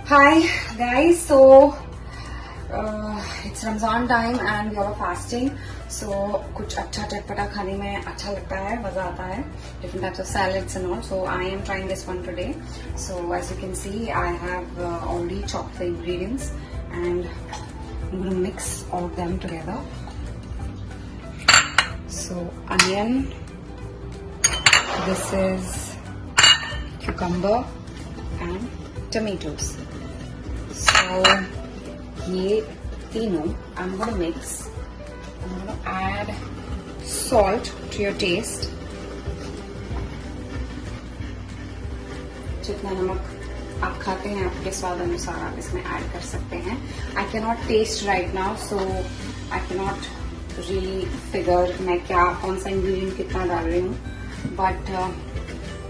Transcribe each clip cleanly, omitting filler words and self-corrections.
Hi guys, so it's Ramadan time and we are fasting. So कुछ अच्छा चटपटा खाने में अच्छा लगता है, मजा आता है. Different types of salads and all. So I am trying this one today. So as you can see, I have already chopped the ingredients and I'm going to mix all of them together. So onion, this is cucumber and tomatoes. So ये तीनों I'm gonna mix. I'm gonna add salt to your taste. जितना नमक आप खाते हैं आपके स्वाद अनुसार आप इसमें ऐड कर सकते हैं. I cannot taste right now, so I cannot really figure मैं क्या कौन सा ingredient कितना डाल रही हूँ. But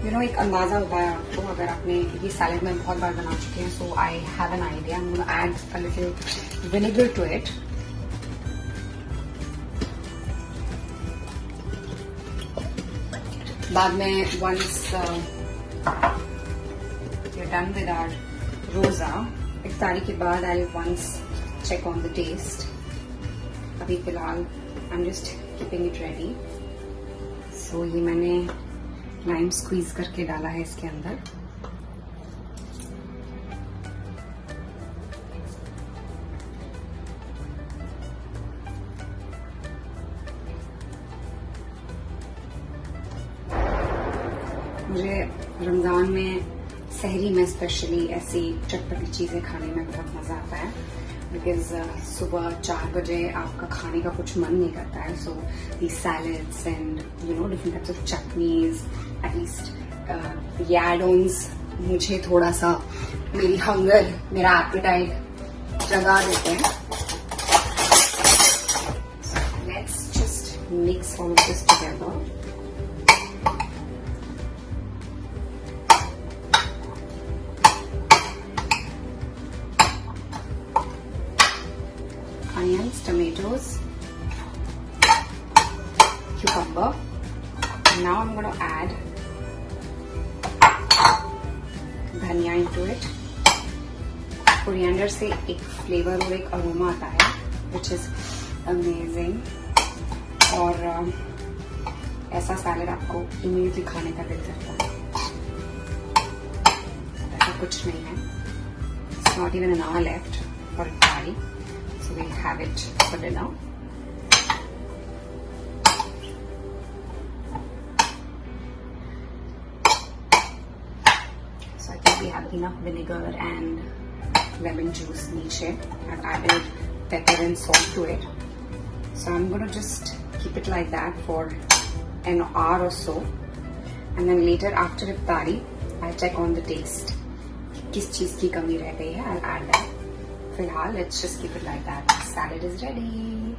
you know, एक अंदाजा होता है आपको अगर आपने ये सैलेड में बहुत बार बना चुके हैं. So I have an idea. I'm gonna add a little vinegar to it. बाद में once you're done with our रोजा इफ्तारी के बाद I'll once check on the taste. अभी फिलहाल I'm just keeping it ready. So ये मैंने लाइम स्क्वीज करके डाला है इसके अंदर. मुझे रमजान में सहरी में स्पेशली ऐसी चटपटी चीजें खाने में बहुत मजा आता है. बिकॉज सुबह 4 बजे आपका खाने का कुछ मन नहीं करता है. So the salads and you know different types of chutneys at least ये एड-ऑन्स मुझे थोड़ा सा मेरी हंगर मेरा एपेटाइट जगा देते हैं. Let's just mix all of this together. Onions, tomatoes, cucumber. Now I'm going to add धनिया into it. Coriander से एक फ्लेवर और एक अरोमा आता है, which is amazing. और ऐसा सैलेड आपको इमीडिएटली खाने का दिल करता है. ऐसा कुछ नहीं है. It's not even an hour left for iftari. So we'll have it for dinner. So I think we have enough vinegar and lemon juice niche. I've added pepper and salt to it. So I'm going to just keep it like that for an hour or so. And then later after iftari, I'll check on the taste. किस चीज की कमी रह गई है, I'll add that. फिलहाल let's just keep it like that. Salad is ready.